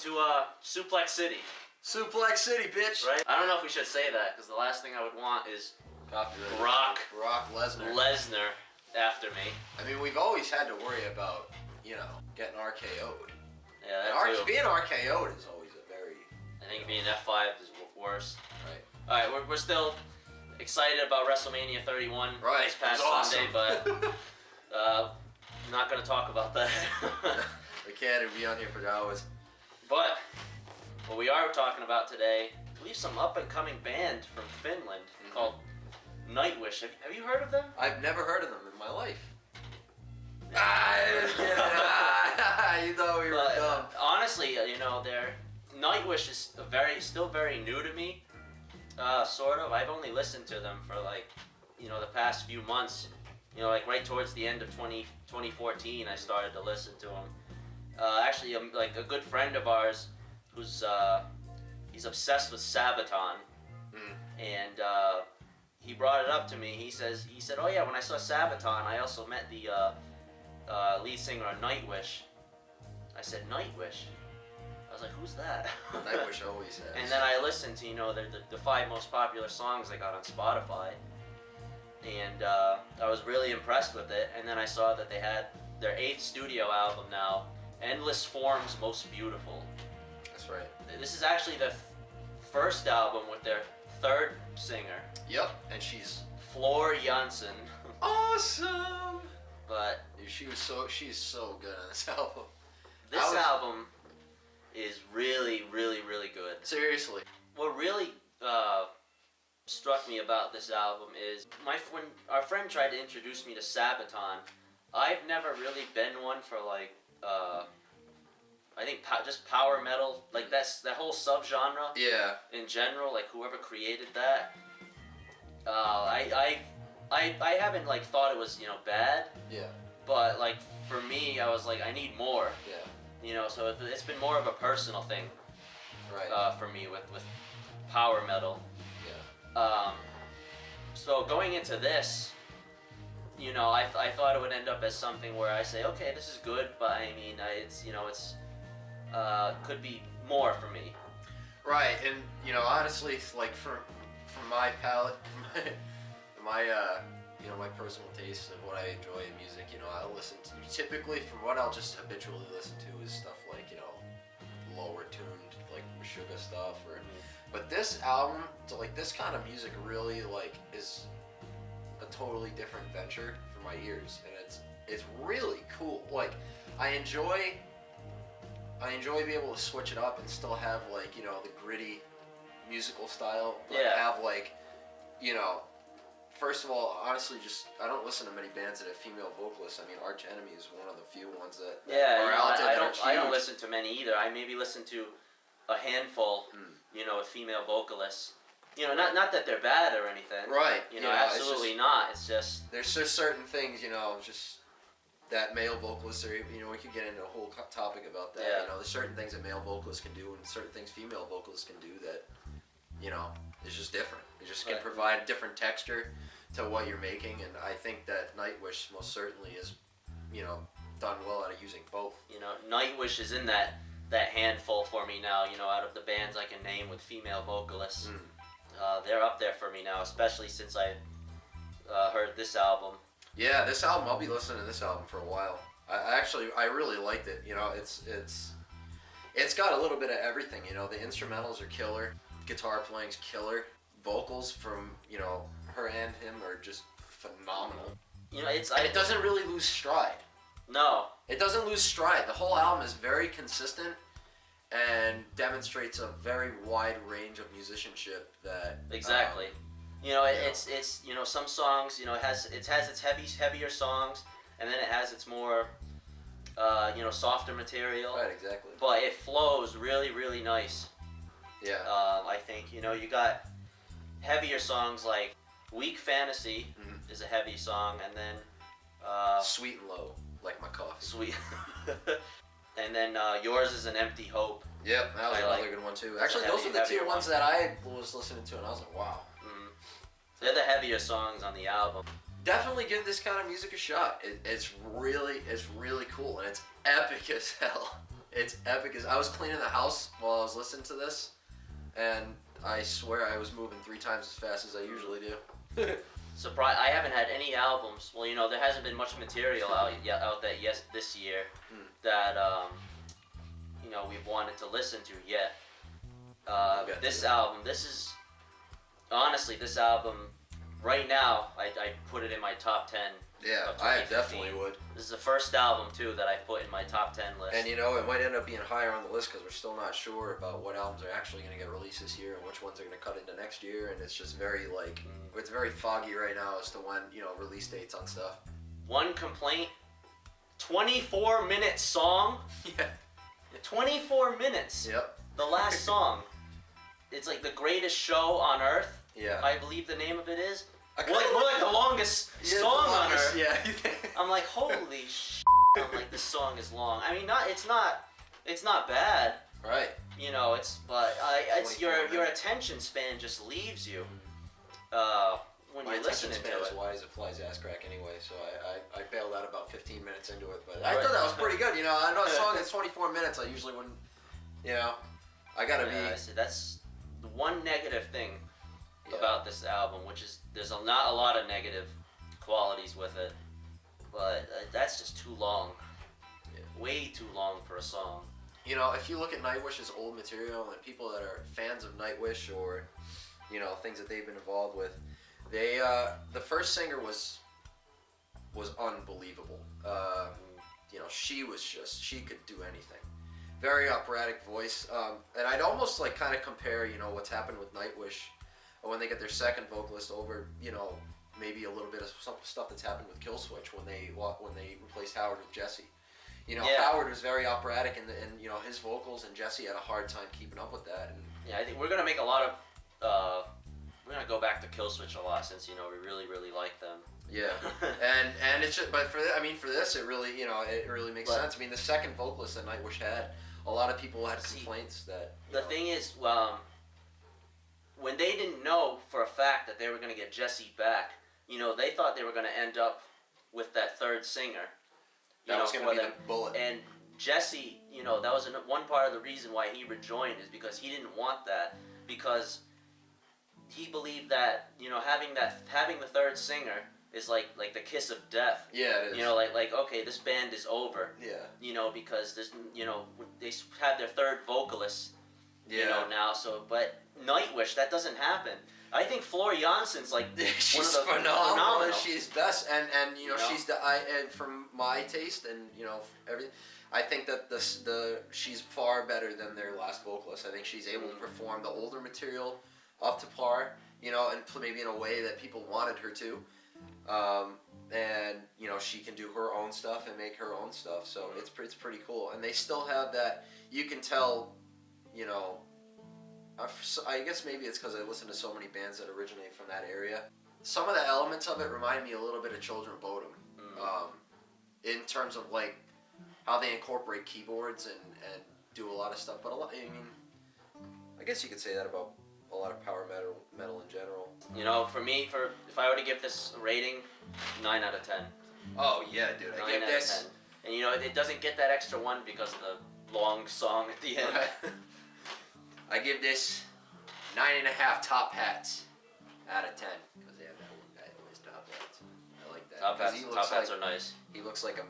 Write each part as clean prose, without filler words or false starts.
to Suplex City. Suplex City, bitch. Right? I don't know if we should say that, because the last thing I would want is Copyright. Brock Lesnar after me. I mean, we've always had to worry about, you know, getting RKO'd. Yeah, that too. Being RKO'd is always a very... I think being F5 is worse. Right. Alright, we're still excited about WrestleMania 31 this past Sunday, but I'm not going to talk about that. We can't be on here for hours. But what we are talking about today, I believe some up-and-coming band from Finland called Nightwish. Have you heard of them? I've never heard of them in my life. You thought we were dumb. Honestly, you know, Nightwish is still very new to me. Sort of. I've only listened to them for like, you know, the past few months. You know, like right towards the end of 2014, I started to listen to them. Actually, like a good friend of ours, who's he's obsessed with Sabaton, and he brought it up to me. He said, "Oh yeah, when I saw Sabaton, I also met the lead singer of Nightwish." I said, "Nightwish?" I was like, "Who's that?" Nightwish always has. And then I listened to, you know, the 5 most popular songs they got on Spotify, and I was really impressed with it. And then I saw that they had their 8th studio album now, Endless Forms Most Beautiful. That's right. This is actually the first album with their 3rd singer. Yep, and she's Jansen. Awesome. But she's so good on this album. This album is really, really, really good. Seriously. What really struck me about this album is when our friend tried to introduce me to Sabaton, I've never really been one for like I think just power metal, like that whole subgenre. Yeah. In general, like whoever created that, I haven't like thought it was, you know, bad. Yeah. But like for me, I was like, I need more. Yeah. You know, so it's been more of a personal thing. Right. For me with power metal. Yeah. So going into this, you know, I thought it would end up as something where I say, okay, this is good, but I mean, it's could be more for me. Right, and you know, honestly, like from my palate, my you know, my personal taste of what I enjoy in music, you know, I'll listen to, typically from what I'll just habitually listen to is stuff like, you know, lower tuned, like Meshuggah stuff, or but this album, so like this kind of music really like is a totally different venture for my ears, and it's really cool. Like I enjoy being able to switch it up and still have like, you know, the gritty musical style, but have like, you know, first of all, honestly, just I don't listen to many bands that have female vocalists. I mean, Arch Enemy is one of the few ones that are out there. I don't listen to many either. I maybe listen to a handful, you know, of female vocalists. You know, not that they're bad or anything. Right. You know, absolutely not. It's just there's just certain things, you know, just that male vocalists are, you know, we could get into a whole topic about that. Yeah. You know, there's certain things that male vocalists can do and certain things female vocalists can do that, you know, it's just different. It just can provide a different texture to what you're making, and I think that Nightwish most certainly is, you know, done well out of using both. You know, Nightwish is in that handful for me now, you know, out of the bands I can name with female vocalists. They're up there for me now, especially since I heard this album. Yeah, this album, I'll be listening to this album for a while. I really liked it. You know, it's got a little bit of everything. You know, the instrumentals are killer, guitar playing's killer, vocals from, you know, her and him are just phenomenal. You know, it doesn't really lose stride. No, it doesn't lose stride. The whole album is very consistent and demonstrates a very wide range of musicianship that exactly. You know, it's you know, some songs, you know, it has its heavier songs, and then it has its more you know, softer material. Right, exactly. But it flows really, really nice. Yeah. I think, you know, you got heavier songs like Weak Fantasy is a heavy song, and then Sweet and Low, like my coffee. Sweet. And then Yours is an Empty Hope. Yep, that was another good one too. Actually, those are the two ones that I was listening to, and I was like, wow. They're the heavier songs on the album. Definitely give this kind of music a shot. It's really cool, and it's epic as hell. It's epic. I was cleaning the house while I was listening to this, and I swear I was moving 3 times as fast as I usually do. Surprise! I haven't had any albums. Well, you know, there hasn't been much material out this year that you know, we've wanted to listen to yet. This album, this album, right now, I put it in my top 10. Yeah, I definitely would. This is the first album, too, that I've put in my top 10 list. And, you know, it might end up being higher on the list because we're still not sure about what albums are actually going to get released this year and which ones are going to cut into next year. And it's just very, like, it's very foggy right now as to when, you know, release dates on stuff. One complaint, 24-minute song. Yeah. 24 minutes. Yep. The last song. It's like the greatest show on earth. Yeah. I believe the name of it is. More like the longest song on earth. Yeah. I'm like, holy shit. I'm like, this song is long. I mean, it's not bad. Right. You know, it's your attention span just leaves you when you're listening to it. As wide as a fly's ass crack anyway, so I bailed out about 15 minutes into it, but I thought that was pretty good. You know, I know a song that's 24 minutes. I usually wouldn't. You know, I gotta be. See, that's the one negative thing about this album, which is there's not a lot of negative qualities with it, but that's just too long. Yeah. Way too long for a song. You know, if you look at Nightwish's old material and people that are fans of Nightwish or, you know, things that they've been involved with, they the first singer was unbelievable. You know, she could do anything. Very operatic voice, and I'd almost like kind of compare, you know, what's happened with Nightwish when they get their second vocalist over, you know, maybe a little bit of some stuff that's happened with Killswitch when they replaced Howard with Jesse. You know, Howard was very operatic, and you know, his vocals, and Jesse had a hard time keeping up with that. And yeah, I think we're gonna make a lot of. We're gonna go back to Killswitch a lot since, you know, we really like them. Yeah, and it's just, but for this, it really, you know, it really makes sense. I mean, the second vocalist that Nightwish had, a lot of people had complaints that. The thing is, when they didn't know for a fact that they were gonna get Jesse back, you know, they thought they were gonna end up with that third singer. That was going to be the bullet. And Jesse, you know, that was one part of the reason why he rejoined is because he didn't want that, because he believed that, you know, having the third singer is like the kiss of death. Yeah, it is. You know, like okay, this band is over. Yeah. You know, because there's, you know, they have their third vocalist. Yeah. You know, now, but Nightwish, that doesn't happen. I think Floor Jansen's like she's one of the phenomenal. She's best, and you know, she's and from my taste, and you know, everything. I think that she's far better than their last vocalist. I think she's able to perform the older material up to par, you know, and maybe in a way that people wanted her to. And you know, she can do her own stuff and make her own stuff. So it's pretty cool, and they still have that. You can tell, you know. I guess maybe it's because I listen to so many bands that originate from that area. Some of the elements of it remind me a little bit of Children of Bodom, in terms of like how they incorporate keyboards and do a lot of stuff. But a lot, I mean, I guess you could say that about a lot of power metal in general. You know, for me, if I were to give this a rating, 9 out of 10. Oh yeah, dude, I give this. 10. And you know, it doesn't get that extra one because of the long song at the end. Right. I give this 9.5 top hats out of 10 because they have that one guy that wears top hats. I like that. Top hats are nice. He looks like a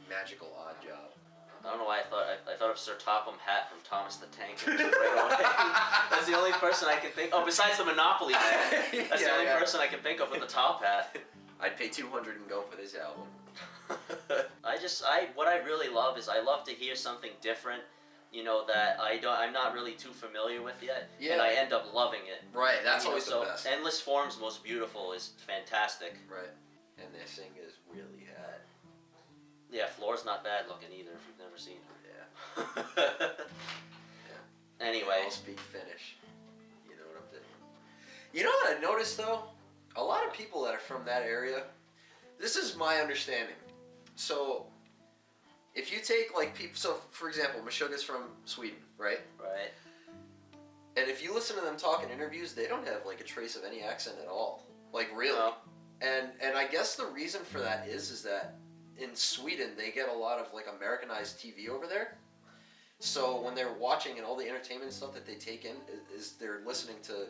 magical odd job. I don't know why I thought of Sir Topham Hatt from Thomas the Tank. Right away. That's the only person I can think. Oh, besides the Monopoly Man, that's the only person I can think of with a top hat. I'd pay $200 and go for this album. What I really love is I love to hear something different. You know, that I'm not really too familiar with yet, and I end up loving it. Right, that's always the best. Endless Form's Most Beautiful is fantastic. Right, and their sing is really hot. Yeah, Floor's not bad looking either if you've never seen her. Yeah. Yeah. Anyway. I'll speak Finnish. You know what I'm saying? You know what I noticed though? A lot of people that are from that area, this is my understanding. So, if you take like people, so for example, Meshuggah's from Sweden, right? Right. And if you listen to them talk in interviews, they don't have like a trace of any accent at all. Like really. No. And I guess the reason for that is that in Sweden they get a lot of like Americanized TV over there. So when they're watching and all the entertainment stuff that they take in is they're listening to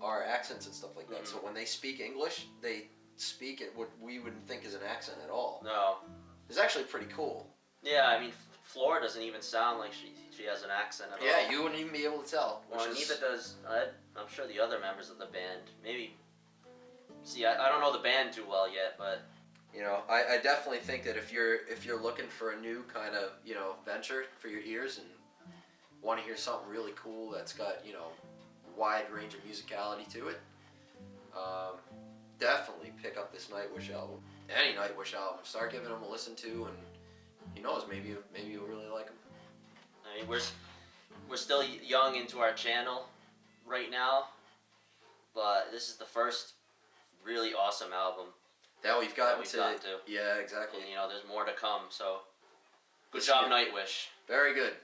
our accents and stuff like that. Mhm. So when they speak English, they speak it what we wouldn't think is an accent at all. No. It's actually pretty cool. Yeah, I mean, Flora doesn't even sound like she has an accent at all. Yeah, you wouldn't even be able to tell. Well, neither does I'm sure the other members of the band. Maybe. See, I don't know the band too well yet, but you know, I definitely think that if you're looking for a new kind of, you know, venture for your ears and want to hear something really cool that's got, you know, wide range of musicality to it, definitely pick up this Nightwish album. Any Nightwish album, start giving them a listen to, and who knows, maybe you'll really like them. I mean, we're still young into our channel right now, but this is the first really awesome album That we've gotten gotten to. Yeah, exactly. And, you know, there's more to come, so good Let's job, get- Nightwish. Very good.